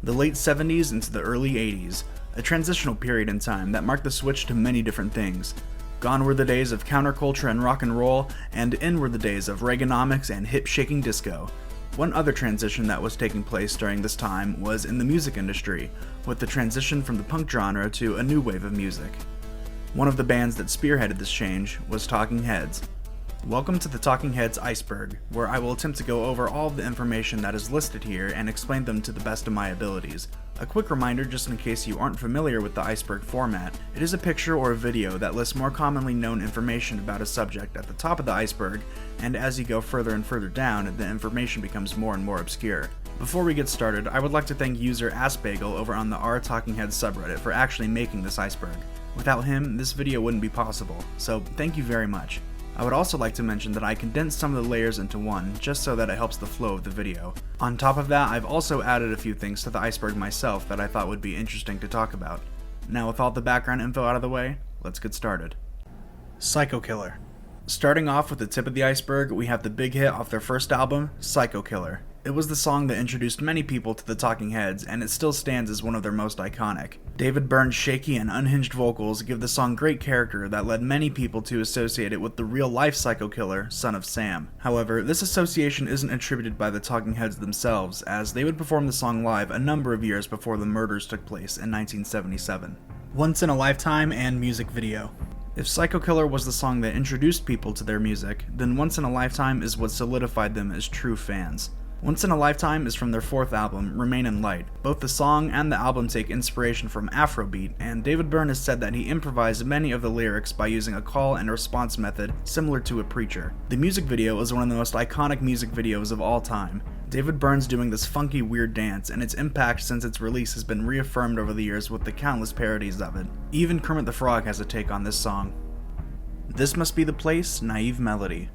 The late 70s into the early 80s, a transitional period in time that marked the switch to many different things. Gone were the days of counterculture and rock and roll, and in were the days of Reaganomics and hip-shaking disco. One other transition that was taking place during this time was in the music industry, with the transition from the punk genre to a new wave of music. One of the bands that spearheaded this change was Talking Heads. Welcome to the Talking Heads Iceberg, where I will attempt to go over all of the information that is listed here and explain them to the best of my abilities. A quick reminder just in case you aren't familiar with the Iceberg format, it is a picture or a video that lists more commonly known information about a subject at the top of the iceberg, and as you go further and further down, the information becomes more and more obscure. Before we get started, I would like to thank user Assbagel over on the r Talking Heads subreddit for actually making this iceberg. Without him, this video wouldn't be possible, so thank you very much. I would also like to mention that I condensed some of the layers into one, just so that it helps the flow of the video. On top of that, I've also added a few things to the iceberg myself that I thought would be interesting to talk about. Now with all the background info out of the way, let's get started. Psycho Killer. Starting off with the tip of the iceberg, we have the big hit off their first album, Psycho Killer. It was the song that introduced many people to the Talking Heads, and it still stands as one of their most iconic. David Byrne's shaky and unhinged vocals give the song great character that led many people to associate it with the real-life psycho killer, Son of Sam. However, this association isn't attributed by the Talking Heads themselves, as they would perform the song live a number of years before the murders took place in 1977. Once in a Lifetime and music video. If Psycho Killer was the song that introduced people to their music, then Once in a Lifetime is what solidified them as true fans. Once in a Lifetime is from their fourth album, Remain in Light. Both the song and the album take inspiration from Afrobeat, and David Byrne has said that he improvised many of the lyrics by using a call and response method similar to a preacher. The music video is one of the most iconic music videos of all time. David Byrne's doing this funky, weird dance, and its impact since its release has been reaffirmed over the years with the countless parodies of it. Even Kermit the Frog has a take on this song. This Must Be the Place, Naive Melody.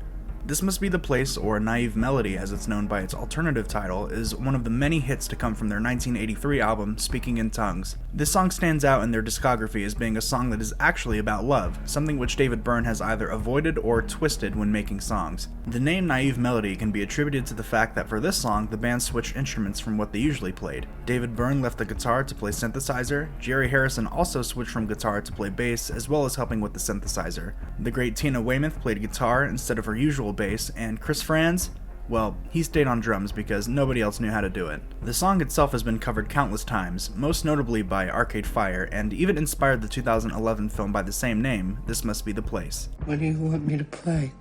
This Must Be the Place, or Naive Melody as it's known by its alternative title, is one of the many hits to come from their 1983 album, Speaking in Tongues. This song stands out in their discography as being a song that is actually about love, something which David Byrne has either avoided or twisted when making songs. The name Naive Melody can be attributed to the fact that for this song, the band switched instruments from what they usually played. David Byrne left the guitar to play synthesizer, Jerry Harrison also switched from guitar to play bass, as well as helping with the synthesizer. The great Tina Weymouth played guitar instead of her usual bass, and Chris Frantz, well, he stayed on drums because nobody else knew how to do it. The song itself has been covered countless times, most notably by Arcade Fire, and even inspired the 2011 film by the same name, This Must Be the Place. What do you want me to play?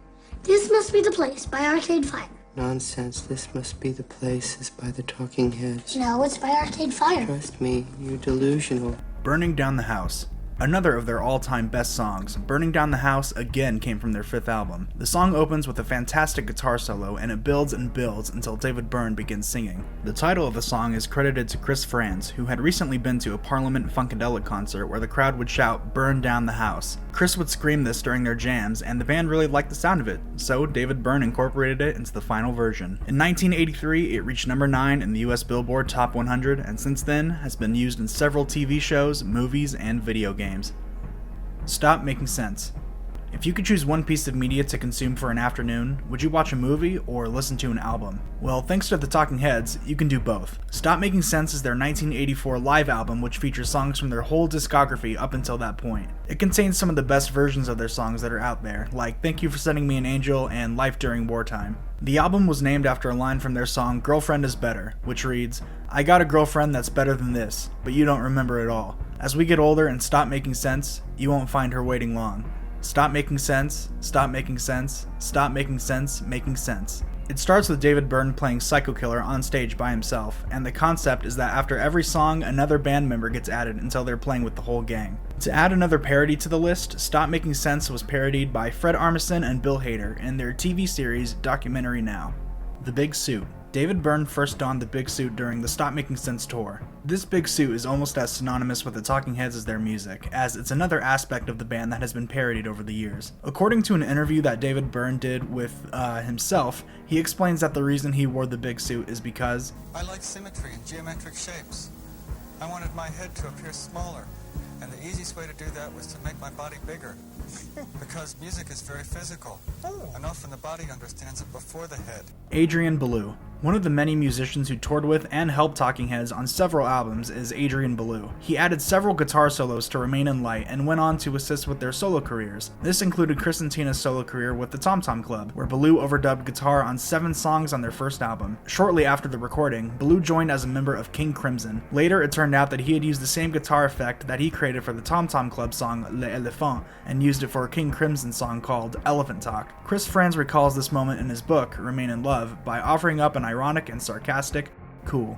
This Must Be the Place by Arcade Fire. Nonsense. This Must Be the Place is by the Talking Heads. No, it's by Arcade Fire. Trust me, you're delusional. Burning Down the House. Another of their all-time best songs, Burning Down the House again came from their fifth album. The song opens with a fantastic guitar solo, and it builds and builds until David Byrne begins singing. The title of the song is credited to Chris Frantz, who had recently been to a Parliament Funkadelic concert where the crowd would shout, "Burn down the house." Chris would scream this during their jams, and the band really liked the sound of it, so David Byrne incorporated it into the final version. In 1983, it reached number 9 in the US Billboard Top 100, and since then has been used in several TV shows, movies, and video games. Stop Making Sense. If you could choose one piece of media to consume for an afternoon, would you watch a movie or listen to an album? Well, thanks to the Talking Heads, you can do both. Stop Making Sense is their 1984 live album which features songs from their whole discography up until that point. It contains some of the best versions of their songs that are out there, like Thank You for Sending Me an Angel and Life During Wartime. The album was named after a line from their song Girlfriend is Better, which reads, "I got a girlfriend that's better than this, but you don't remember it all. As we get older and stop making sense, you won't find her waiting long. Stop making sense, stop making sense, stop making sense, making sense." It starts with David Byrne playing Psycho Killer on stage by himself, and the concept is that after every song, another band member gets added until they're playing with the whole gang. To add another parody to the list, Stop Making Sense was parodied by Fred Armisen and Bill Hader in their TV series Documentary Now. The Big Suit. David Byrne first donned the big suit during the Stop Making Sense tour. This big suit is almost as synonymous with the Talking Heads as their music, as it's another aspect of the band that has been parodied over the years. According to an interview that David Byrne did with himself, he explains that the reason he wore the big suit is because I like symmetry and geometric shapes. I wanted my head to appear smaller, and the easiest way to do that was to make my body bigger. Because music is very physical, and often the body understands it before the head. Adrian Belew. One of the many musicians who toured with and helped Talking Heads on several albums is Adrian Belew. He added several guitar solos to Remain in Light and went on to assist with their solo careers. This included Chris and Tina's solo career with the Tom Tom Club, where Belew overdubbed guitar on 7 songs on their first album. Shortly after the recording, Belew joined as a member of King Crimson. Later, it turned out that he had used the same guitar effect that he created for the Tom Tom Club song L'Elephant and used it for a King Crimson song called Elephant Talk. Chris Frantz recalls this moment in his book, Remain in Love, by offering up an ironic and sarcastic, "Cool.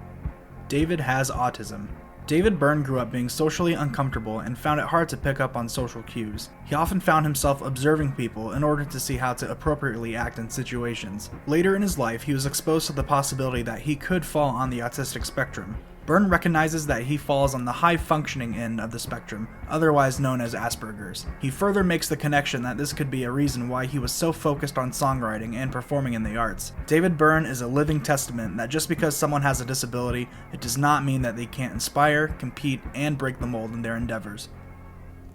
David has autism." David Byrne grew up being socially uncomfortable and found it hard to pick up on social cues. He often found himself observing people in order to see how to appropriately act in situations. Later in his life, he was exposed to the possibility that he could fall on the autistic spectrum. Byrne recognizes that he falls on the high-functioning end of the spectrum, otherwise known as Asperger's. He further makes the connection that this could be a reason why he was so focused on songwriting and performing in the arts. David Byrne is a living testament that just because someone has a disability, it does not mean that they can't inspire, compete, and break the mold in their endeavors.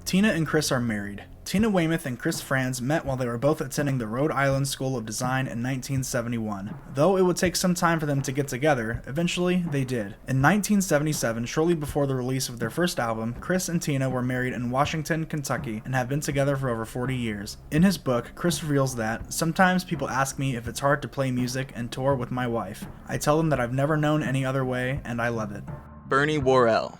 Tina and Chris are married. Tina Weymouth and Chris Frantz met while they were both attending the Rhode Island School of Design in 1971. Though it would take some time for them to get together, eventually they did. In 1977, shortly before the release of their first album, Chris and Tina were married in Washington, Kentucky, and have been together for over 40 years. In his book, Chris reveals that, "Sometimes people ask me if it's hard to play music and tour with my wife. I tell them that I've never known any other way, and I love it." Bernie Worrell.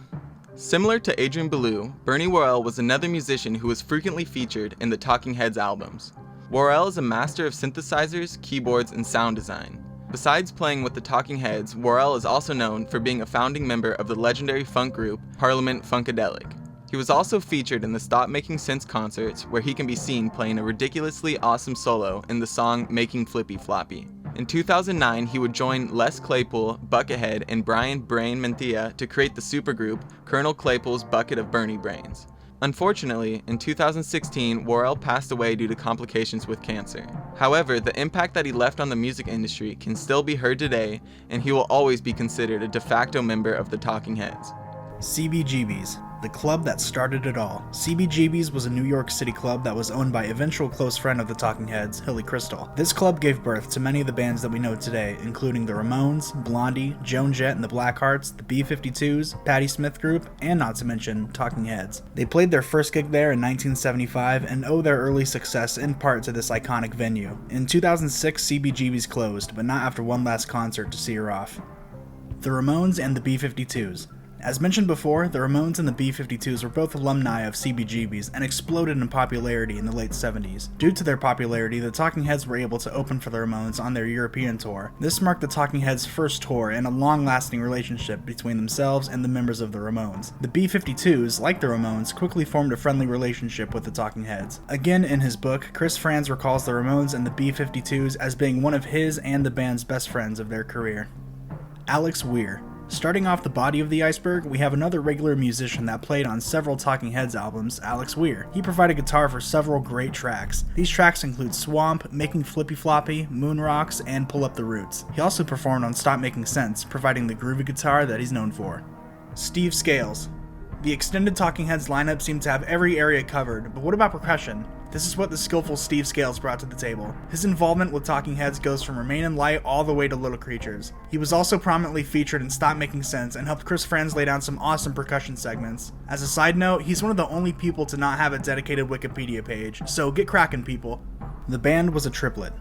Similar to Adrian Belew, Bernie Worrell was another musician who was frequently featured in the Talking Heads albums. Worrell is a master of synthesizers, keyboards, and sound design. Besides playing with the Talking Heads, Worrell is also known for being a founding member of the legendary funk group Parliament Funkadelic. He was also featured in the Stop Making Sense concerts, where he can be seen playing a ridiculously awesome solo in the song Making Flippy Floppy. In 2009, he would join Les Claypool, Buckethead, and Brian Brain Menthia to create the supergroup Colonel Claypool's Bucket of Bernie Brains. Unfortunately, in 2016, Worrell passed away due to complications with cancer. However, the impact that he left on the music industry can still be heard today, and he will always be considered a de facto member of the Talking Heads. CBGB's, the club that started it all. CBGB's was a New York City club that was owned by eventual close friend of the Talking Heads, Hilly Crystal. This club gave birth to many of the bands that we know today, including the Ramones, Blondie, Joan Jett and the Blackhearts, the B-52s, Patti Smith Group, and not to mention Talking Heads. They played their first gig there in 1975 and owe their early success in part to this iconic venue. In 2006, CBGB's closed, but not after one last concert to see her off. The Ramones and the B-52s. As mentioned before, the Ramones and the B-52s were both alumni of CBGB's and exploded in popularity in the late 70s. Due to their popularity, the Talking Heads were able to open for the Ramones on their European tour. This marked the Talking Heads' first tour and a long-lasting relationship between themselves and the members of the Ramones. The B-52s, like the Ramones, quickly formed a friendly relationship with the Talking Heads. Again, in his book, Chris Frantz recalls the Ramones and the B-52s as being one of his and the band's best friends of their career. Alex Weir. Starting off the body of the iceberg, we have another regular musician that played on several Talking Heads albums, Alex Weir. He provided guitar for several great tracks. These tracks include Swamp, Making Flippy Floppy, Moon Rocks, and Pull Up the Roots. He also performed on Stop Making Sense, providing the groovy guitar that he's known for. Steve Scales. The extended Talking Heads lineup seemed to have every area covered, but what about percussion? This is what the skillful Steve Scales brought to the table. His involvement with Talking Heads goes from Remain in Light all the way to Little Creatures. He was also prominently featured in Stop Making Sense and helped Chris Frantz lay down some awesome percussion segments. As a side note, he's one of the only people to not have a dedicated Wikipedia page, so get crackin', people. The band was a triplet.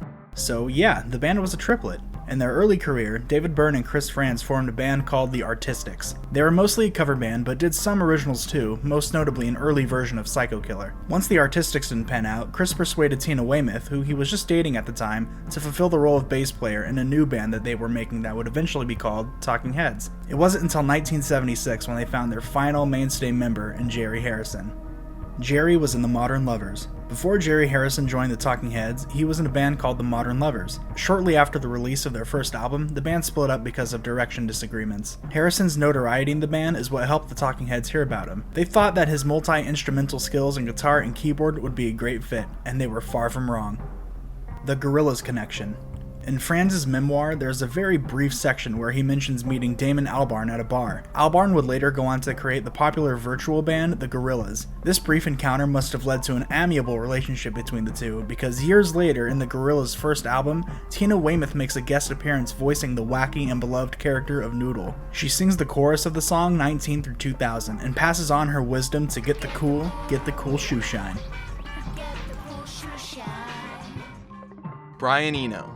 In their early career, David Byrne and Chris Frantz formed a band called the Artistics. They were mostly a cover band, but did some originals too, most notably an early version of Psycho Killer. Once the Artistics didn't pan out, Chris persuaded Tina Weymouth, who he was just dating at the time, to fulfill the role of bass player in a new band that they were making that would eventually be called Talking Heads. It wasn't until 1976 when they found their final mainstay member in Jerry Harrison. Jerry was in the Modern Lovers. Before Jerry Harrison joined the Talking Heads, he was in a band called the Modern Lovers. Shortly after the release of their first album, the band split up because of direction disagreements. Harrison's notoriety in the band is what helped the Talking Heads hear about him. They thought that his multi-instrumental skills in guitar and keyboard would be a great fit, and they were far from wrong. The Gorillaz Connection. In Franz's memoir, there's a very brief section where he mentions meeting Damon Albarn at a bar. Albarn would later go on to create the popular virtual band, the Gorillaz. This brief encounter must have led to an amiable relationship between the two, because years later, in the Gorillaz' first album, Tina Weymouth makes a guest appearance voicing the wacky and beloved character of Noodle. She sings the chorus of the song 19 through 2000 and passes on her wisdom to get the cool shoe shine. Brian Eno.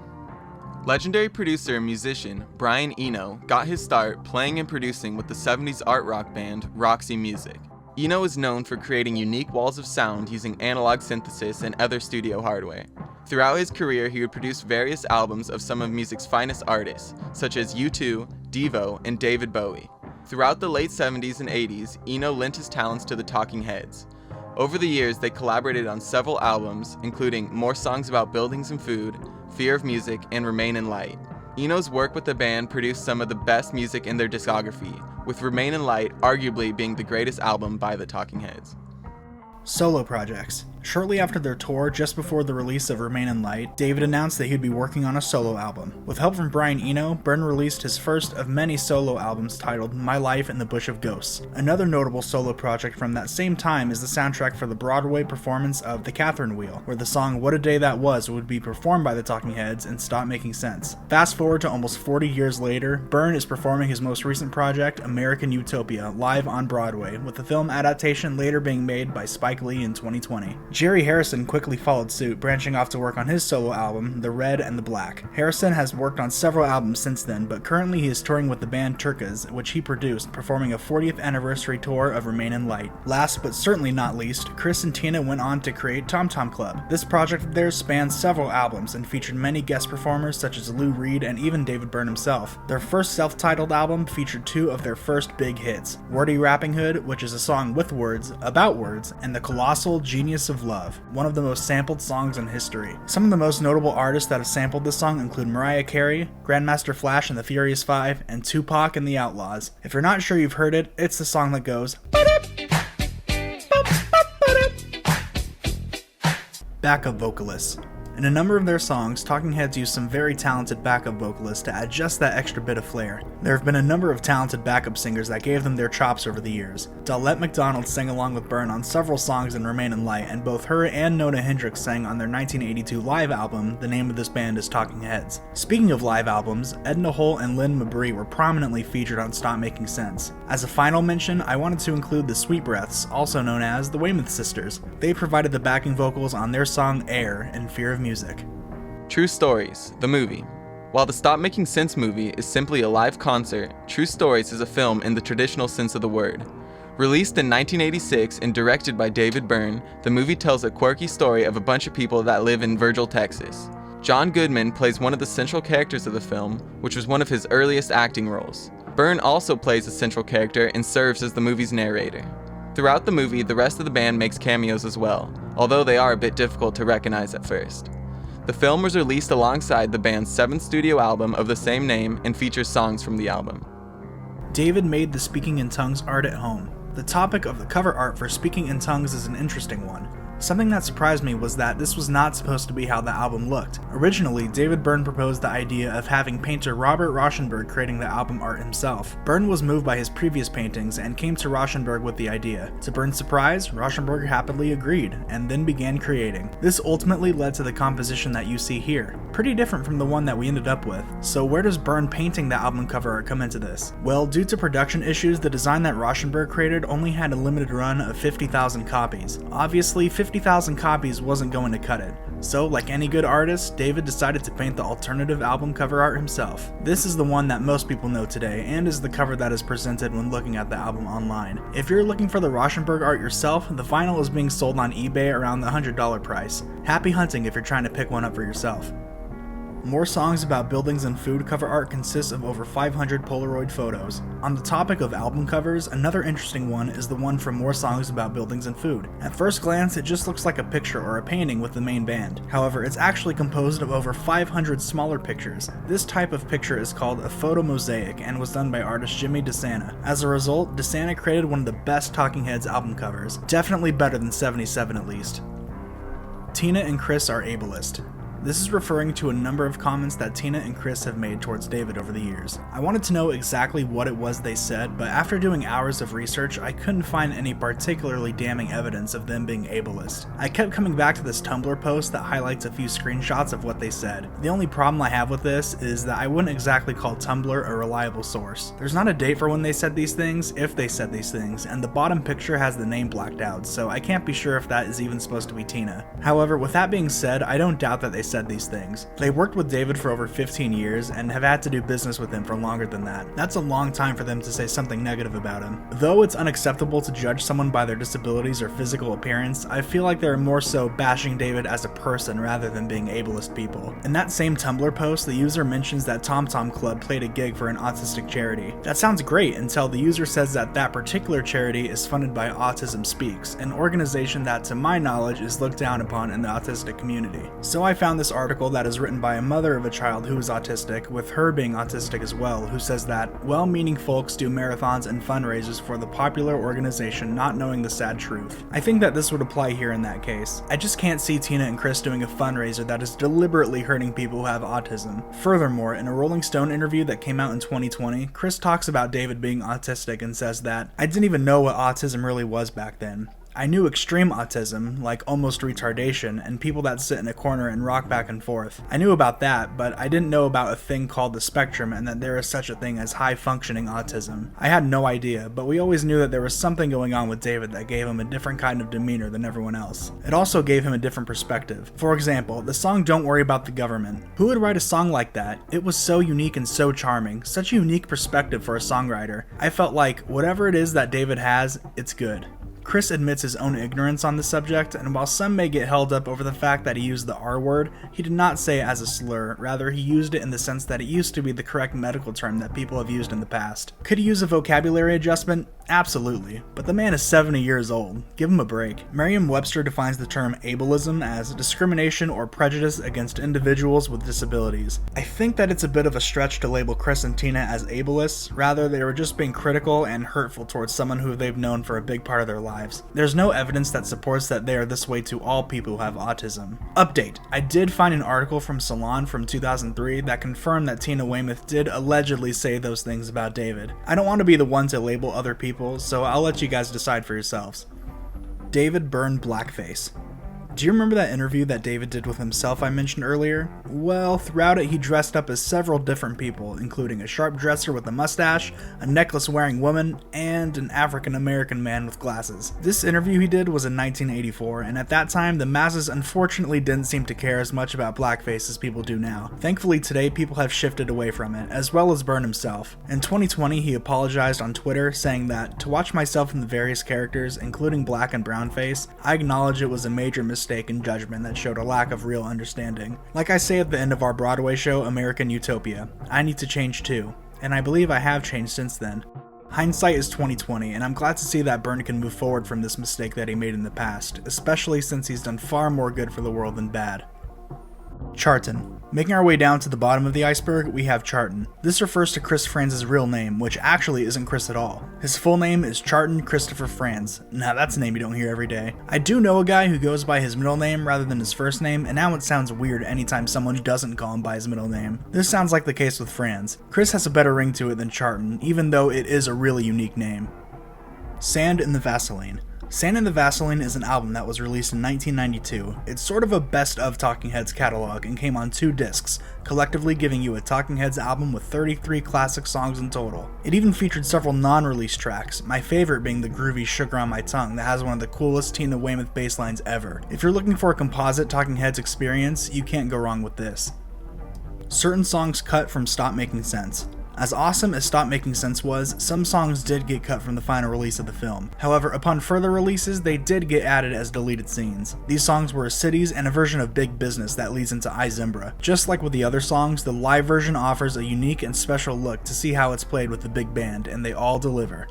Legendary producer and musician Brian Eno got his start playing and producing with the 70s art rock band Roxy Music. Eno is known for creating unique walls of sound using analog synthesis and other studio hardware. Throughout his career, he would produce various albums of some of music's finest artists, such as U2, Devo, and David Bowie. Throughout the late 70s and 80s, Eno lent his talents to the Talking Heads. Over the years, they collaborated on several albums, including More Songs About Buildings and Food, Fear of Music, and Remain in Light. Eno's work with the band produced some of the best music in their discography, with Remain in Light arguably being the greatest album by the Talking Heads. Solo projects. Shortly after their tour, just before the release of Remain in Light, David announced that he'd be working on a solo album. With help from Brian Eno, Byrne released his first of many solo albums titled My Life in the Bush of Ghosts. Another notable solo project from that same time is the soundtrack for the Broadway performance of The Catherine Wheel, where the song What a Day That Was would be performed by the Talking Heads and Stop Making Sense. Fast forward to almost 40 years later, Byrne is performing his most recent project, American Utopia, live on Broadway, with the film adaptation later being made by Spike Lee in 2020. Jerry Harrison quickly followed suit, branching off to work on his solo album, The Red and the Black. Harrison has worked on several albums since then, but currently he is touring with the band Turkas, which he produced, performing a 40th anniversary tour of Remain in Light. Last but certainly not least, Chris and Tina went on to create Tom Tom Club. This project of theirs spans several albums and featured many guest performers such as Lou Reed and even David Byrne himself. Their first self-titled album featured two of their first big hits, Wordy Rapping Hood, which is a song with words, about words, and The Colossal Genius of Love, one of the most sampled songs in history. Some of the most notable artists that have sampled this song include Mariah Carey, Grandmaster Flash and the Furious Five, and Tupac and the Outlaws. If you're not sure you've heard it, it's the song that goes backup vocalists. In a number of their songs, Talking Heads use some very talented backup vocalists to add just that extra bit of flair. There have been a number of talented backup singers that gave them their chops over the years. Daulette McDonald sang along with Byrne on several songs in Remain in Light, and both her and Nona Hendrix sang on their 1982 live album, The Name of This Band is Talking Heads. Speaking of live albums, Edna Holt and Lynn Mabry were prominently featured on Stop Making Sense. As a final mention, I wanted to include the Sweet Breaths, also known as the Weymouth Sisters. They provided the backing vocals on their song Air in Fear of Music. True Stories, the movie. While the Stop Making Sense movie is simply a live concert, True Stories is a film in the traditional sense of the word. Released in 1986 and directed by David Byrne, the movie tells a quirky story of a bunch of people that live in Virgil, Texas. John Goodman plays one of the central characters of the film, which was one of his earliest acting roles. Byrne also plays a central character and serves as the movie's narrator. Throughout the movie, the rest of the band makes cameos as well, although they are a bit difficult to recognize at first. The film was released alongside the band's seventh studio album of the same name and features songs from the album. David made the Speaking in Tongues art at home. The topic of the cover art for Speaking in Tongues is an interesting one. Something that surprised me was that this was not supposed to be how the album looked. Originally, David Byrne proposed the idea of having painter Robert Rauschenberg creating the album art himself. Byrne was moved by his previous paintings and came to Rauschenberg with the idea. To Byrne's surprise, Rauschenberg happily agreed, and then began creating. This ultimately led to the composition that you see here. Pretty different from the one that we ended up with. So where does Byrne painting the album cover art come into this? Well, due to production issues, the design that Rauschenberg created only had a limited run of 50,000 copies. Obviously, 50,000 copies wasn't going to cut it. So, like any good artist, David decided to paint the alternative album cover art himself. This is the one that most people know today, and is the cover that is presented when looking at the album online. If you're looking for the Rauschenberg art yourself, the vinyl is being sold on eBay around the $100 price. Happy hunting if you're trying to pick one up for yourself. More Songs About Buildings and Food cover art consists of over 500 Polaroid photos. On the topic of album covers, another interesting one is the one from More Songs About Buildings and Food. At first glance, it just looks like a picture or a painting with the main band. However, it's actually composed of over 500 smaller pictures. This type of picture is called a photo mosaic and was done by artist Jimmy DeSanta. As a result, DeSanta created one of the best Talking Heads album covers. Definitely better than 77 at least. Tina and Chris are ableist. This is referring to a number of comments that Tina and Chris have made towards David over the years. I wanted to know exactly what it was they said, but after doing hours of research, I couldn't find any particularly damning evidence of them being ableist. I kept coming back to this Tumblr post that highlights a few screenshots of what they said. The only problem I have with this is that I wouldn't exactly call Tumblr a reliable source. There's not a date for when they said these things, if they said these things, and the bottom picture has the name blacked out, so I can't be sure if that is even supposed to be Tina. However, with that being said, I don't doubt that they said these things. They worked with David for over 15 years and have had to do business with him for longer than that. That's a long time for them to say something negative about him. Though it's unacceptable to judge someone by their disabilities or physical appearance, I feel like they're more so bashing David as a person rather than being ableist people. In that same Tumblr post, the user mentions that Tom Tom Club played a gig for an autistic charity. That sounds great until the user says that that particular charity is funded by Autism Speaks, an organization that to my knowledge is looked down upon in the autistic community. So I found this article that is written by a mother of a child who is autistic, with her being autistic as well, who says that well-meaning folks do marathons and fundraisers for the popular organization not knowing the sad truth. I think that this would apply here in that case. I just can't see Tina and Chris doing a fundraiser that is deliberately hurting people who have autism. Furthermore, in a Rolling Stone interview that came out in 2020, Chris talks about David being autistic and says that, "I didn't even know what autism really was back then. I knew extreme autism, like almost retardation, and people that sit in a corner and rock back and forth. I knew about that, but I didn't know about a thing called the spectrum and that there is such a thing as high-functioning autism. I had no idea, but we always knew that there was something going on with David that gave him a different kind of demeanor than everyone else. It also gave him a different perspective. For example, the song Don't Worry About the Government. Who would write a song like that? It was so unique and so charming, such a unique perspective for a songwriter. I felt like, whatever it is that David has, it's good." Chris admits his own ignorance on the subject, and while some may get held up over the fact that he used the R word, he did not say it as a slur, rather he used it in the sense that it used to be the correct medical term that people have used in the past. Could he use a vocabulary adjustment? Absolutely, but the man is 70 years old. Give him a break. Merriam Webster defines the term ableism as discrimination or prejudice against individuals with disabilities. I think that it's a bit of a stretch to label Chris and Tina as ableists, rather they were just being critical and hurtful towards someone who they've known for a big part of their lives. There's no evidence that supports that they are this way to all people who have autism. Update: I did find an article from Salon from 2003 that confirmed that Tina Weymouth did allegedly say those things about David. I don't want to be the one to label other people, so I'll let you guys decide for yourselves. David burned blackface. Do you remember that interview that David did with himself I mentioned earlier? Well, throughout it he dressed up as several different people, including a sharp dresser with a mustache, a necklace-wearing woman, and an African-American man with glasses. This interview he did was in 1984, and at that time the masses unfortunately didn't seem to care as much about blackface as people do now. Thankfully today people have shifted away from it, as well as Byrne himself. In 2020 he apologized on Twitter, saying that, "To watch myself in the various characters, including black and brown face, I acknowledge it was a major mistake and judgment that showed a lack of real understanding. Like I say at the end of our Broadway show, American Utopia, I need to change too, and I believe I have changed since then." Hindsight is 2020, and I'm glad to see that Byrne can move forward from this mistake that he made in the past, especially since he's done far more good for the world than bad. Charton. Making our way down to the bottom of the iceberg, we have Charton. This refers to Chris Franz's real name, which actually isn't Chris at all. His full name is Charton Christopher Frantz. Now that's a name you don't hear every day. I do know a guy who goes by his middle name rather than his first name, and now it sounds weird anytime someone doesn't call him by his middle name. This sounds like the case with Frantz. Chris has a better ring to it than Charton, even though it is a really unique name. Sand in the Vaseline. Sand in the Vaseline is an album that was released in 1992. It's sort of a best of Talking Heads catalog and came on 2 discs, collectively giving you a Talking Heads album with 33 classic songs in total. It even featured several non-released tracks, my favorite being the groovy Sugar on My Tongue that has one of the coolest Tina Weymouth bass lines ever. If you're looking for a composite Talking Heads experience, you can't go wrong with this. Certain songs cut from Stop Making Sense. As awesome as Stop Making Sense was, some songs did get cut from the final release of the film. However, upon further releases, they did get added as deleted scenes. These songs were Cities and a version of Big Business that leads into Iceberg. Just like with the other songs, the live version offers a unique and special look to see how it's played with the big band, and they all deliver.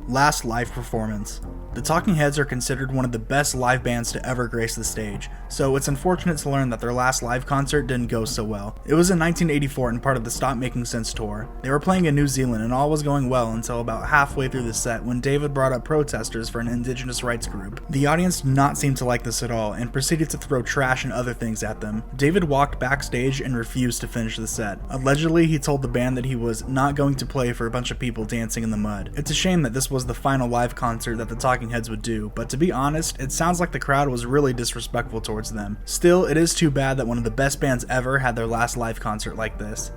Last live performance. The Talking Heads are considered one of the best live bands to ever grace the stage, so it's unfortunate to learn that their last live concert didn't go so well. It was in 1984 and part of the Stop Making Sense tour. They were playing in New Zealand and all was going well until about halfway through the set when David brought up protesters for an indigenous rights group. The audience did not seem to like this at all and proceeded to throw trash and other things at them. David walked backstage and refused to finish the set. Allegedly, he told the band that he was not going to play for a bunch of people dancing in the mud. It's a shame that this was the final live concert that the Talking Heads would do, but to be honest, it sounds like the crowd was really disrespectful towards them. Still, it is too bad that one of the best bands ever had their last live concert like this.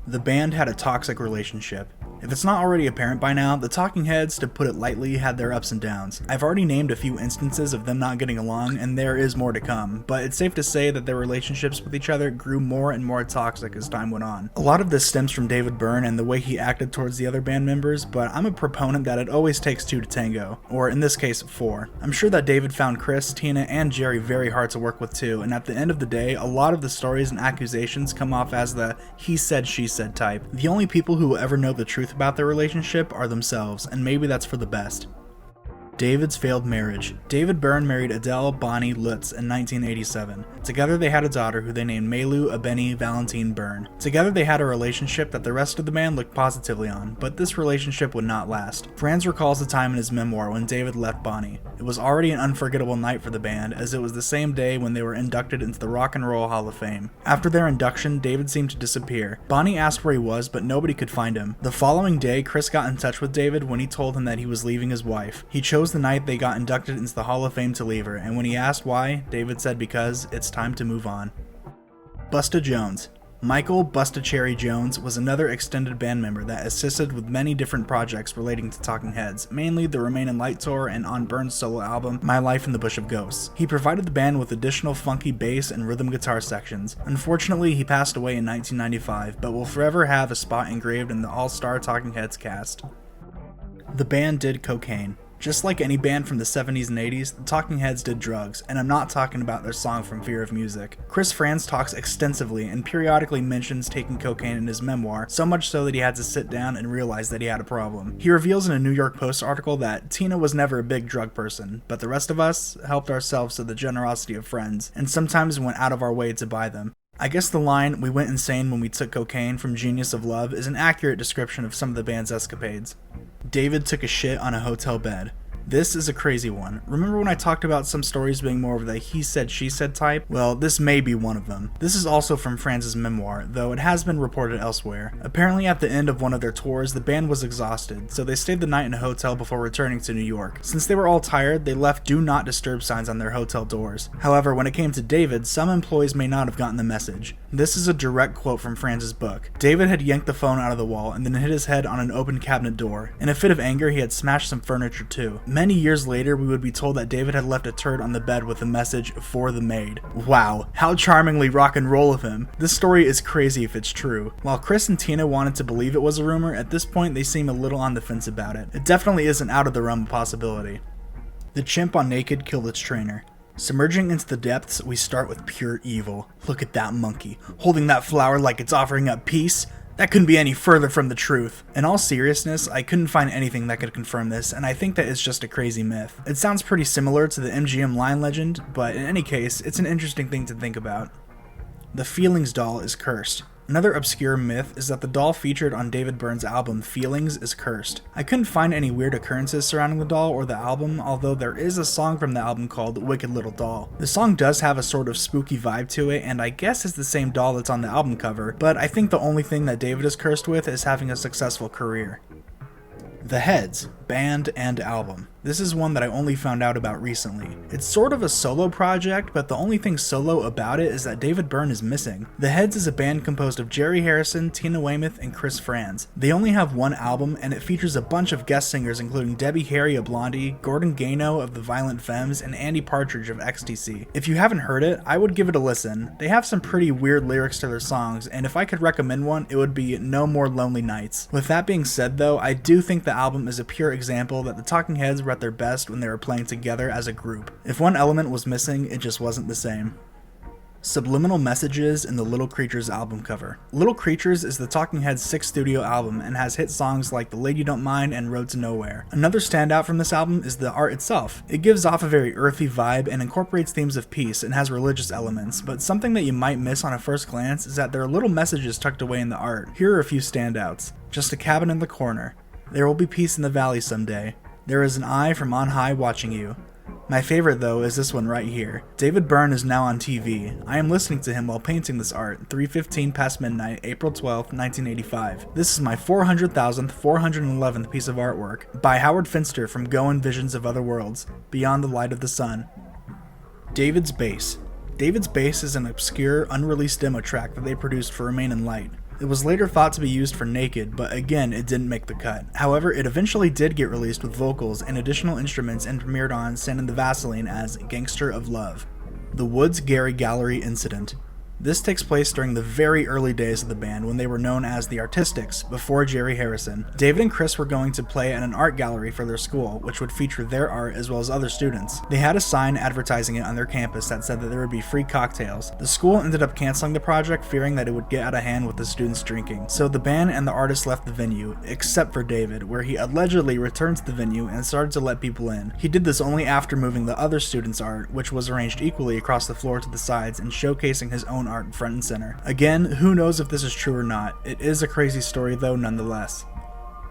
The band had a toxic relationship. If it's not already apparent by now, the Talking Heads, to put it lightly, had their ups and downs. I've already named a few instances of them not getting along, and there is more to come, but it's safe to say that their relationships with each other grew more and more toxic as time went on. A lot of this stems from David Byrne and the way he acted towards the other band members, but I'm a proponent that it always takes two to tango, or in this case, four. I'm sure that David found Chris, Tina, and Jerry very hard to work with too, and at the end of the day, a lot of the stories and accusations come off as the he said, she said type. The only people who will ever know the truth about their relationship are themselves, and maybe that's for the best. David's failed marriage. David Byrne married Adele Bonnie Lutz in 1987. Together they had a daughter who they named Maylou Abeni Valentine Byrne. Together they had a relationship that the rest of the band looked positively on, but this relationship would not last. Frantz recalls the time in his memoir when David left Bonnie. It was already an unforgettable night for the band, as it was the same day when they were inducted into the Rock and Roll Hall of Fame. After their induction, David seemed to disappear. Bonnie asked where he was, but nobody could find him. The following day, Chris got in touch with David when he told him that he was leaving his wife. He chose the night they got inducted into the Hall of Fame to leave her, and when he asked why, David said because it's time to move on. Busta Jones. Michael Busta Cherry Jones was another extended band member that assisted with many different projects relating to Talking Heads, mainly the Remain in Light tour and on Byrne's solo album, My Life in the Bush of Ghosts. He provided the band with additional funky bass and rhythm guitar sections. Unfortunately, he passed away in 1995, but will forever have a spot engraved in the all-star Talking Heads cast. The band did cocaine. Just like any band from the 70s and 80s, the Talking Heads did drugs, and I'm not talking about their song From Fear of Music. Chris Frantz talks extensively and periodically mentions taking cocaine in his memoir, so much so that he had to sit down and realize that he had a problem. He reveals in a New York Post article that Tina was never a big drug person, but the rest of us helped ourselves to the generosity of friends, and sometimes went out of our way to buy them. I guess the line, "we went insane when we took cocaine" from Genius of Love is an accurate description of some of the band's escapades. David took a shit on a hotel bed. This is a crazy one. Remember when I talked about some stories being more of the he said, she said type? Well, this may be one of them. This is also from Frantz's memoir, though it has been reported elsewhere. Apparently at the end of one of their tours, the band was exhausted, so they stayed the night in a hotel before returning to New York. Since they were all tired, they left do not disturb signs on their hotel doors. However, when it came to David, some employees may not have gotten the message. This is a direct quote from Frantz's book. David had yanked the phone out of the wall and then hit his head on an open cabinet door. In a fit of anger, he had smashed some furniture too. Many years later, we would be told that David had left a turd on the bed with a message for the maid. Wow, how charmingly rock and roll of him. This story is crazy if it's true. While Chris and Tina wanted to believe it was a rumor, at this point they seem a little on the fence about it. It definitely isn't out of the realm of possibility. The chimp on Naked killed its trainer. Submerging into the depths, we start with pure evil. Look at that monkey, holding that flower like it's offering up peace. That couldn't be any further from the truth. In all seriousness, I couldn't find anything that could confirm this, and I think that it's just a crazy myth. It sounds pretty similar to the MGM Lion legend, but in any case, it's an interesting thing to think about. The Feelings doll is cursed. Another obscure myth is that the doll featured on David Byrne's album Feelings is cursed. I couldn't find any weird occurrences surrounding the doll or the album, although there is a song from the album called Wicked Little Doll. The song does have a sort of spooky vibe to it, and I guess it's the same doll that's on the album cover, but I think the only thing that David is cursed with is having a successful career. The Heads, band and album. This is one that I only found out about recently. It's sort of a solo project, but the only thing solo about it is that David Byrne is missing. The Heads is a band composed of Jerry Harrison, Tina Weymouth, and Chris Frantz. They only have one album, and it features a bunch of guest singers including Debbie Harry of Blondie, Gordon Gano of the Violent Femmes, and Andy Partridge of XTC. If you haven't heard it, I would give it a listen. They have some pretty weird lyrics to their songs, and if I could recommend one, it would be No More Lonely Nights. With that being said though, I do think the album is a pure example that the Talking Heads were at their best when they were playing together as a group. If one element was missing, it just wasn't the same. Subliminal messages in the Little Creatures album cover. Little Creatures is the Talking Heads' sixth studio album and has hit songs like The Lady Don't Mind and Road to Nowhere. Another standout from this album is the art itself. It gives off a very earthy vibe and incorporates themes of peace and has religious elements, but something that you might miss on a first glance is that there are little messages tucked away in the art. Here are a few standouts. Just a cabin in the corner. There will be peace in the valley someday. There is an eye from on high watching you. My favorite though is this one right here. David Byrne is now on TV. I am listening to him while painting this art, 3:15 past midnight, April 12, 1985. This is my 411th piece of artwork by Howard Finster from Goin' Visions of Other Worlds, Beyond the Light of the Sun. David's Bass. David's Bass is an obscure, unreleased demo track that they produced for Remain in Light. It was later thought to be used for Naked, but again, it didn't make the cut. However, it eventually did get released with vocals and additional instruments and premiered on Sand and the Vaseline as Gangster of Love. The Woods Gary Gallery Incident. This takes place during the very early days of the band when they were known as the Artistics, before Jerry Harrison. David and Chris were going to play at an art gallery for their school, which would feature their art as well as other students. They had a sign advertising it on their campus that said that there would be free cocktails. The school ended up canceling the project, fearing that it would get out of hand with the students drinking. So the band and the artists left the venue, except for David, where he allegedly returned to the venue and started to let people in. He did this only after moving the other students' art, which was arranged equally across the floor to the sides and showcasing his own art front and center. Again, who knows if this is true or not. It is a crazy story though nonetheless.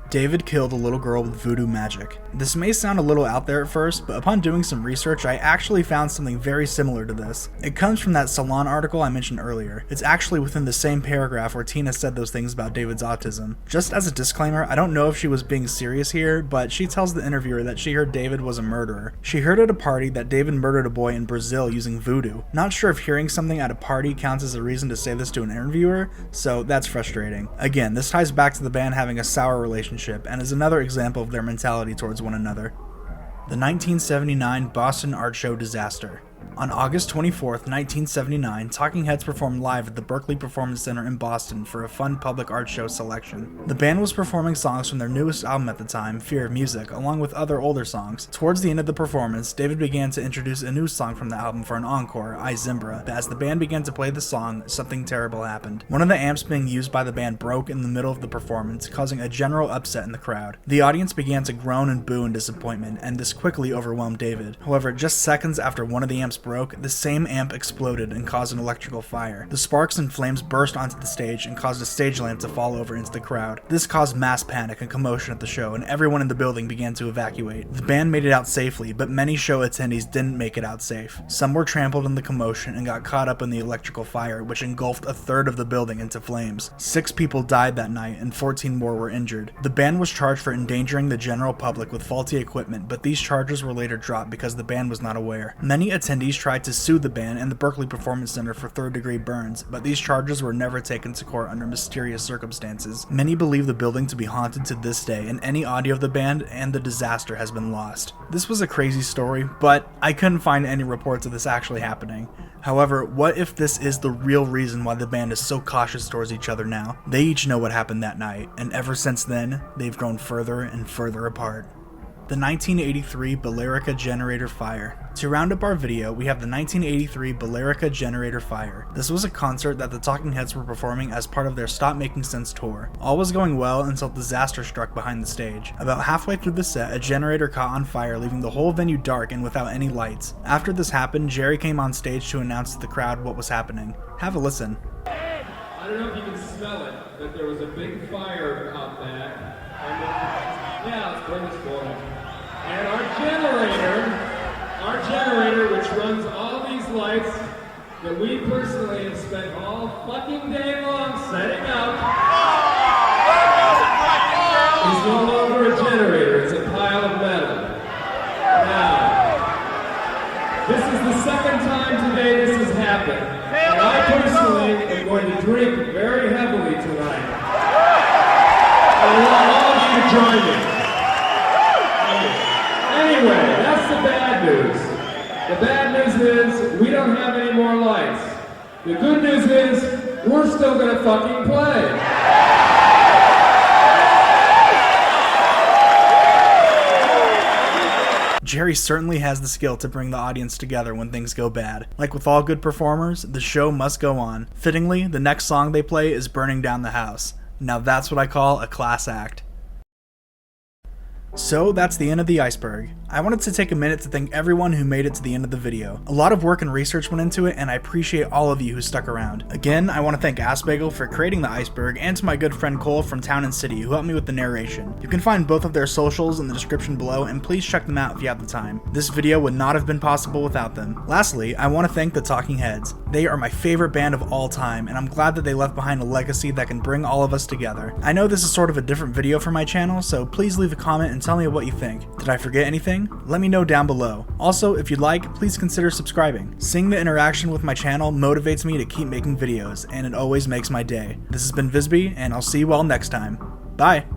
David killed a little girl with voodoo magic. This may sound a little out there at first, but upon doing some research, I actually found something very similar to this. It comes from that Salon article I mentioned earlier. It's actually within the same paragraph where Tina said those things about David's autism. Just as a disclaimer, I don't know if she was being serious here, but she tells the interviewer that she heard David was a murderer. She heard at a party that David murdered a boy in Brazil using voodoo. Not sure if hearing something at a party counts as a reason to say this to an interviewer, so that's frustrating. Again, this ties back to the band having a sour relationship and is another example of their mentality towards one another. The 1979 Boston Art Show disaster. On August 24th, 1979, Talking Heads performed live at the Berkeley Performance Center in Boston for a fun public art show selection. The band was performing songs from their newest album at the time, Fear of Music, along with other older songs. Towards the end of the performance, David began to introduce a new song from the album for an encore, I Zimbra. But as the band began to play the song, something terrible happened. One of the amps being used by the band broke in the middle of the performance, causing a general upset in the crowd. The audience began to groan and boo in disappointment, and this quickly overwhelmed David. However, just seconds after one of the amps broke, the same amp exploded and caused an electrical fire. The sparks and flames burst onto the stage and caused a stage lamp to fall over into the crowd. This caused mass panic and commotion at the show, and everyone in the building began to evacuate. The band made it out safely, but many show attendees didn't make it out safe. Some were trampled in the commotion and got caught up in the electrical fire, which engulfed a third of the building into flames. 6 people died that night and 14 more were injured. The band was charged for endangering the general public with faulty equipment, but these charges were later dropped because the band was not aware. Many attendees tried to sue the band and the Berkeley Performance Center for third-degree burns, but these charges were never taken to court under mysterious circumstances. Many believe the building to be haunted to this day, and any audio of the band and the disaster has been lost. This was a crazy story, but I couldn't find any reports of this actually happening. However, what if this is the real reason why the band is so cautious towards each other now? They each know what happened that night, and ever since then, they've grown further and further apart. The 1983 Billerica Generator Fire. To round up our video, we have the 1983 Billerica Generator Fire. This was a concert that the Talking Heads were performing as part of their Stop Making Sense tour. All was going well until disaster struck behind the stage. About halfway through the set, a generator caught on fire, leaving the whole venue dark and without any lights. After this happened, Jerry came on stage to announce to the crowd what was happening. Have a listen. I don't know if you can smell it, but there was a big fire out back. Yeah, let's bring this forward. And our generator, which runs all these lights that we personally have spent all fucking day long setting up, is no longer a generator, it's a pile of metal. Now, this is the second time today this has happened, and I personally am going to drink very heavily tonight. I want all of you to join me. Anyway, that's the bad news. The bad news is we don't have any more lights. The good news is we're still gonna fucking play. Jerry certainly has the skill to bring the audience together when things go bad. Like with all good performers, the show must go on. Fittingly, the next song they play is Burning Down the House. Now that's what I call a class act. So that's the end of the Iceberg. I wanted to take a minute to thank everyone who made it to the end of the video. A lot of work and research went into it, and I appreciate all of you who stuck around. Again, I want to thank Assbagel for creating the Iceberg, and to my good friend Cole from Town and City who helped me with the narration. You can find both of their socials in the description below, and please check them out if you have the time. This video would not have been possible without them. Lastly, I want to thank the Talking Heads. They are my favorite band of all time, and I'm glad that they left behind a legacy that can bring all of us together. I know this is sort of a different video for my channel, so please leave a comment and tell me what you think. Did I forget anything? Let me know down below. Also, if you'd like, please consider subscribing. Seeing the interaction with my channel motivates me to keep making videos, and it always makes my day. This has been Vizbi, and I'll see you all next time. Bye!